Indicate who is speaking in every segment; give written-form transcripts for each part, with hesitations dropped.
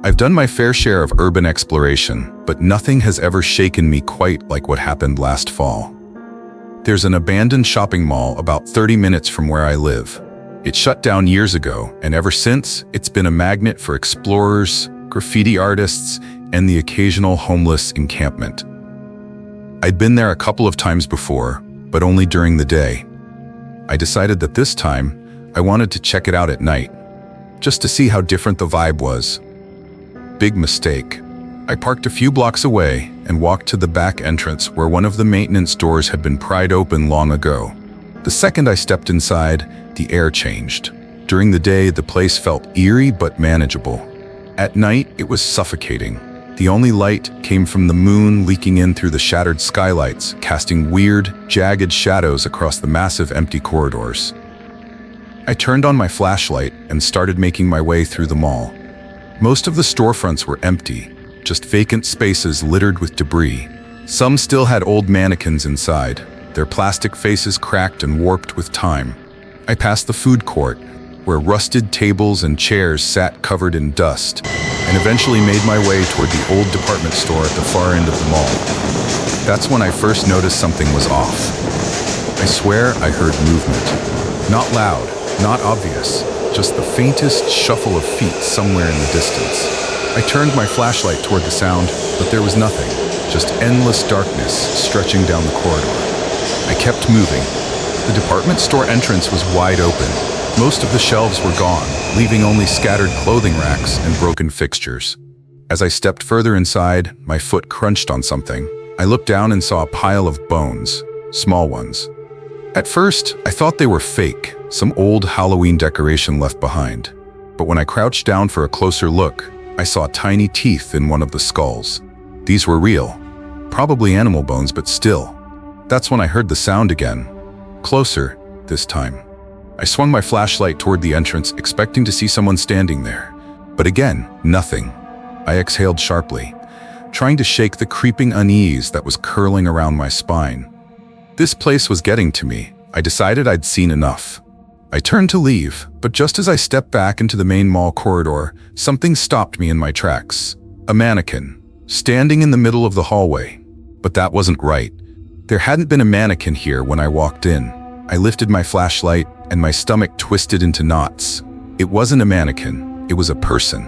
Speaker 1: I've done my fair share of urban exploration, but nothing has ever shaken me quite like what happened last fall. There's an abandoned shopping mall about 30 minutes from where I live. It shut down years ago, and ever since, it's been a magnet for explorers, graffiti artists, and the occasional homeless encampment. I'd been there a couple of times before, but only during the day. I decided that this time, I wanted to check it out at night, just to see how different the vibe was. Big mistake. I parked a few blocks away and walked to the back entrance where one of the maintenance doors had been pried open long ago. The second I stepped inside, the air changed. During the day, the place felt eerie but manageable. At night, it was suffocating. The only light came from the moon leaking in through the shattered skylights, casting weird, jagged shadows across the massive empty corridors. I turned on my flashlight and started making my way through the mall. Most of the storefronts were empty, just vacant spaces littered with debris. Some still had old mannequins inside, their plastic faces cracked and warped with time. I passed the food court, where rusted tables and chairs sat covered in dust, and eventually made my way toward the old department store at the far end of the mall. That's when I first noticed something was off. I swear I heard movement. Not loud, not obvious, just the faintest shuffle of feet somewhere in the distance. I turned my flashlight toward the sound, but there was nothing, just endless darkness stretching down the corridor. I kept moving. The department store entrance was wide open. Most of the shelves were gone, leaving only scattered clothing racks and broken fixtures. As I stepped further inside, my foot crunched on something. I looked down and saw a pile of bones, small ones. At first, I thought they were fake, some old Halloween decoration left behind. But when I crouched down for a closer look, I saw tiny teeth in one of the skulls. These were real, probably animal bones, but still. That's when I heard the sound again, closer this time. I swung my flashlight toward the entrance, expecting to see someone standing there. But again, nothing. I exhaled sharply, trying to shake the creeping unease that was curling around my spine. This place was getting to me. I decided I'd seen enough. I turned to leave, but just as I stepped back into the main mall corridor, something stopped me in my tracks. A mannequin, standing in the middle of the hallway. But that wasn't right. There hadn't been a mannequin here when I walked in. I lifted my flashlight, and my stomach twisted into knots. It wasn't a mannequin, it was a person.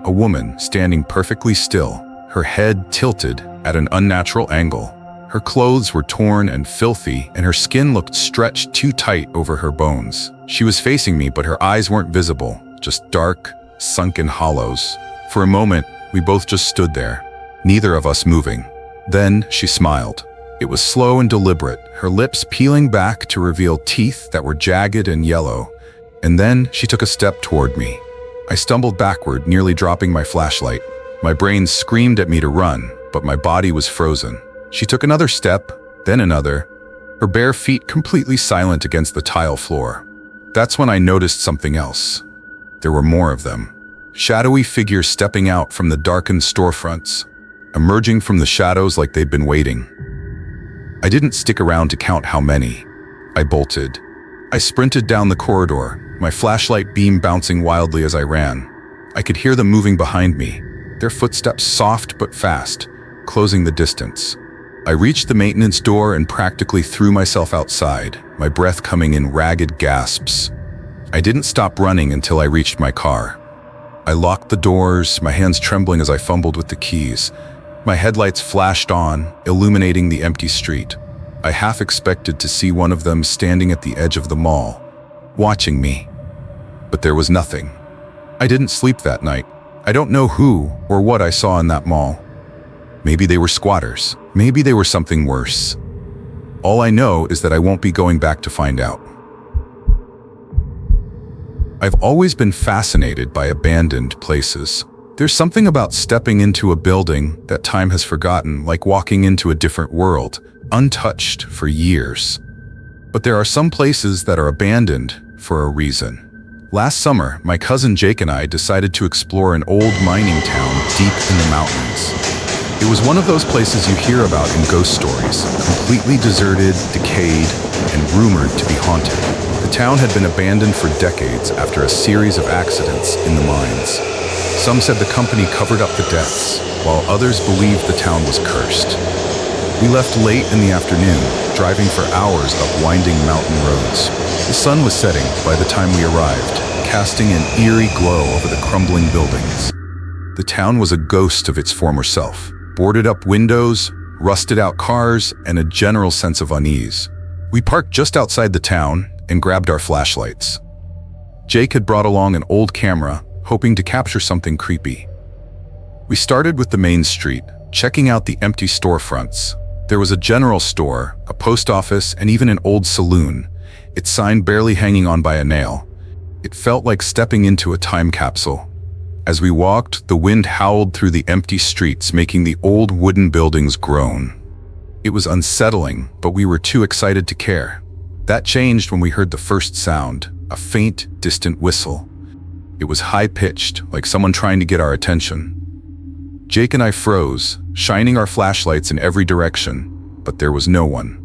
Speaker 1: A woman standing perfectly still, her head tilted at an unnatural angle. Her clothes were torn and filthy, and her skin looked stretched too tight over her bones. She was facing me, but her eyes weren't visible, just dark, sunken hollows. For a moment, we both just stood there, neither of us moving. Then she smiled. It was slow and deliberate, her lips peeling back to reveal teeth that were jagged and yellow. And then she took a step toward me. I stumbled backward, nearly dropping my flashlight. My brain screamed at me to run, but my body was frozen. She took another step, then another, her bare feet completely silent against the tile floor. That's when I noticed something else. There were more of them. Shadowy figures stepping out from the darkened storefronts, emerging from the shadows like they'd been waiting. I didn't stick around to count how many. I bolted. I sprinted down the corridor, my flashlight beam bouncing wildly as I ran. I could hear them moving behind me, their footsteps soft but fast, closing the distance. I reached the maintenance door and practically threw myself outside, my breath coming in ragged gasps. I didn't stop running until I reached my car. I locked the doors, my hands trembling as I fumbled with the keys. My headlights flashed on, illuminating the empty street. I half expected to see one of them standing at the edge of the mall, watching me. But there was nothing. I didn't sleep that night. I don't know who or what I saw in that mall. Maybe they were squatters. Maybe they were something worse. All I know is that I won't be going back to find out. I've always been fascinated by abandoned places. There's something about stepping into a building that time has forgotten, like walking into a different world, untouched for years. But there are some places that are abandoned for a reason. Last summer, my cousin Jake and I decided to explore an old mining town deep in the mountains. It was one of those places you hear about in ghost stories, completely deserted, decayed, and rumored to be haunted. The town had been abandoned for decades after a series of accidents in the mines. Some said the company covered up the deaths, while others believed the town was cursed. We left late in the afternoon, driving for hours up winding mountain roads. The sun was setting by the time we arrived, casting an eerie glow over the crumbling buildings. The town was a ghost of its former self. Boarded up windows, rusted out cars, and a general sense of unease. We parked just outside the town and grabbed our flashlights. Jake had brought along an old camera, hoping to capture something creepy. We started with the main street, checking out the empty storefronts. There was a general store, a post office, and even an old saloon, its sign barely hanging on by a nail. It felt like stepping into a time capsule. As we walked, the wind howled through the empty streets, making the old wooden buildings groan. It was unsettling, but we were too excited to care. That changed when we heard the first sound, a faint, distant whistle. It was high-pitched, like someone trying to get our attention. Jake and I froze, shining our flashlights in every direction, but there was no one.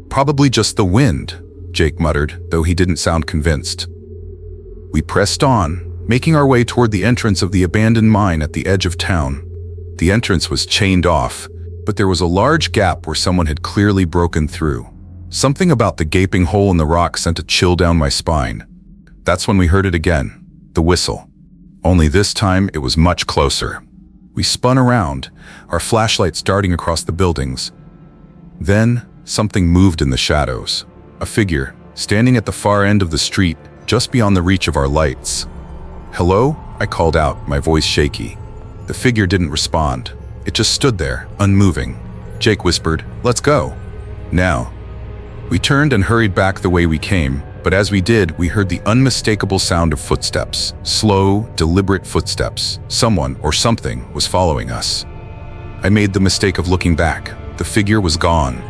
Speaker 1: "Probably just the wind," Jake muttered, though he didn't sound convinced. We pressed on, making our way toward the entrance of the abandoned mine at the edge of town. The entrance was chained off, but there was a large gap where someone had clearly broken through. Something about the gaping hole in the rock sent a chill down my spine. That's when we heard it again, the whistle. Only this time it was much closer. We spun around, our flashlights darting across the buildings. Then, something moved in the shadows. A figure, standing at the far end of the street, just beyond the reach of our lights. "Hello?" I called out, my voice shaky. The figure didn't respond. It just stood there, unmoving. Jake whispered, "Let's go." "Now." We turned and hurried back the way we came, but as we did, we heard the unmistakable sound of footsteps. Slow, deliberate footsteps. Someone, or something, was following us. I made the mistake of looking back. The figure was gone.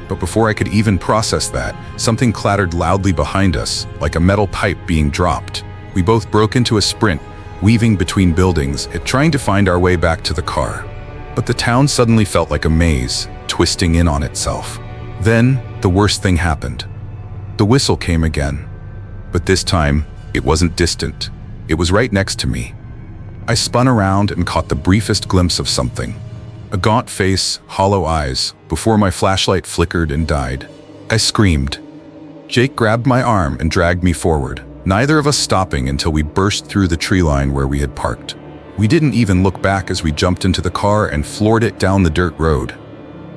Speaker 1: But before I could even process that, something clattered loudly behind us, like a metal pipe being dropped. We both broke into a sprint, weaving between buildings, trying to find our way back to the car. But the town suddenly felt like a maze, twisting in on itself. Then, the worst thing happened. The whistle came again. But this time, it wasn't distant. It was right next to me. I spun around and caught the briefest glimpse of something. A gaunt face, hollow eyes, before my flashlight flickered and died. I screamed. Jake grabbed my arm and dragged me forward, neither of us stopping until we burst through the tree line where we had parked. We didn't even look back as we jumped into the car and floored it down the dirt road.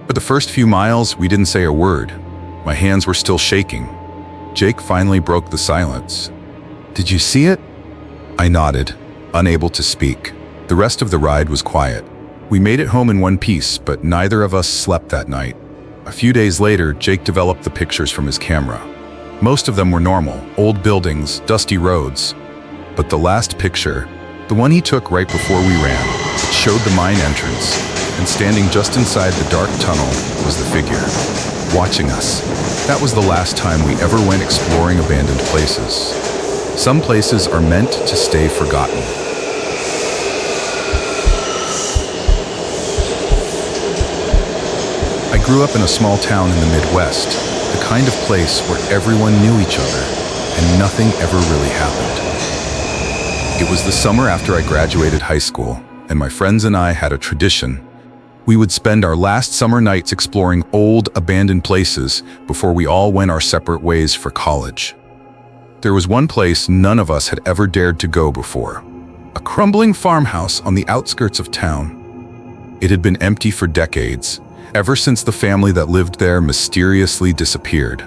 Speaker 1: For the first few miles, we didn't say a word. My hands were still shaking. Jake finally broke the silence. "Did you see it?" I nodded, unable to speak. The rest of the ride was quiet. We made it home in one piece, but neither of us slept that night. A few days later, Jake developed the pictures from his camera. Most of them were normal, old buildings, dusty roads. But the last picture, the one he took right before we ran, it showed the mine entrance, and standing just inside the dark tunnel was the figure, watching us. That was the last time we ever went exploring abandoned places. Some places are meant to stay forgotten. I grew up in a small town in the Midwest, the kind of place where everyone knew each other and nothing ever really happened. It was the summer after I graduated high school, and my friends and I had a tradition. We would spend our last summer nights exploring old, abandoned places before we all went our separate ways for college. There was one place none of us had ever dared to go before, a crumbling farmhouse on the outskirts of town. It had been empty for decades, ever since the family that lived there mysteriously disappeared.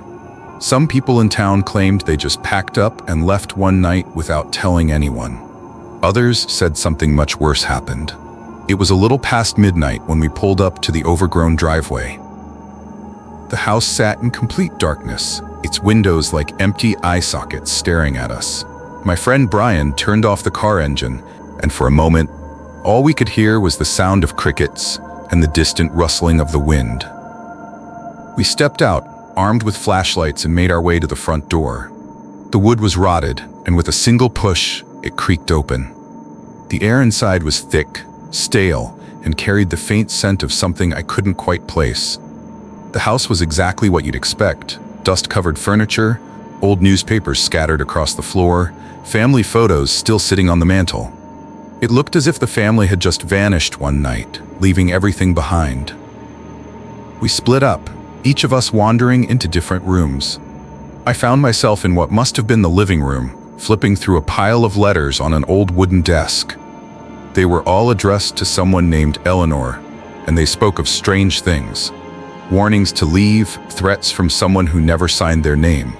Speaker 1: Some people in town claimed they just packed up and left one night without telling anyone. Others said something much worse happened. It was a little past midnight when we pulled up to the overgrown driveway. The house sat in complete darkness, its windows like empty eye sockets staring at us. My friend Brian turned off the car engine, and for a moment, all we could hear was the sound of crickets and the distant rustling of the wind. We stepped out, armed with flashlights, and made our way to the front door. The wood was rotted, and with a single push, it creaked open. The air inside was thick, stale, and carried the faint scent of something I couldn't quite place. The house was exactly what you'd expect. Dust-covered furniture, old newspapers scattered across the floor, family photos still sitting on the mantel. It looked as if the family had just vanished one night, leaving everything behind. We split up, each of us wandering into different rooms. I found myself in what must have been the living room, flipping through a pile of letters on an old wooden desk. They were all addressed to someone named Eleanor, and they spoke of strange things. Warnings to leave, threats from someone who never signed their name.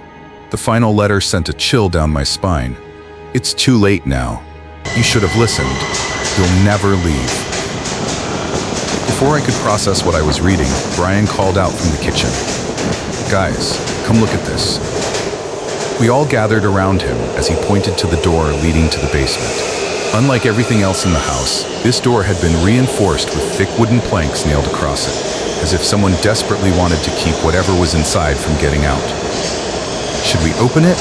Speaker 1: The final letter sent a chill down my spine. "It's too late now. You should have listened. You'll never leave." Before I could process what I was reading, Brian called out from the kitchen. "Guys, come look at this." We all gathered around him as he pointed to the door leading to the basement. Unlike everything else in the house, this door had been reinforced with thick wooden planks nailed across it, as if someone desperately wanted to keep whatever was inside from getting out. "Should we open it?"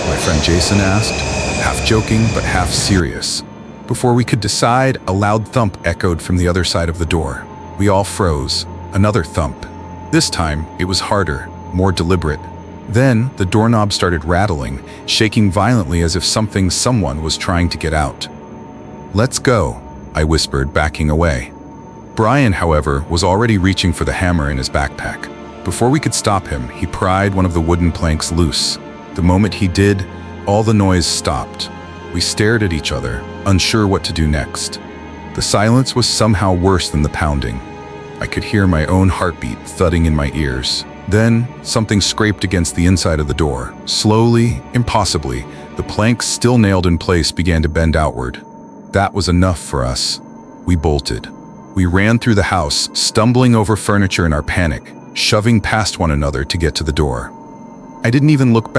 Speaker 1: my friend Jason asked, half joking but half serious. Before we could decide, a loud thump echoed from the other side of the door. We all froze. Another thump. This time, it was harder, more deliberate. Then, the doorknob started rattling, shaking violently as if someone was trying to get out. "Let's go," I whispered, backing away. Brian, however, was already reaching for the hammer in his backpack. Before we could stop him, he pried one of the wooden planks loose. The moment he did, all the noise stopped. We stared at each other, unsure what to do next. The silence was somehow worse than the pounding. I could hear my own heartbeat thudding in my ears. Then, something scraped against the inside of the door. Slowly, impossibly, the planks still nailed in place began to bend outward. That was enough for us. We bolted. We ran through the house, stumbling over furniture in our panic, shoving past one another to get to the door. I didn't even look back.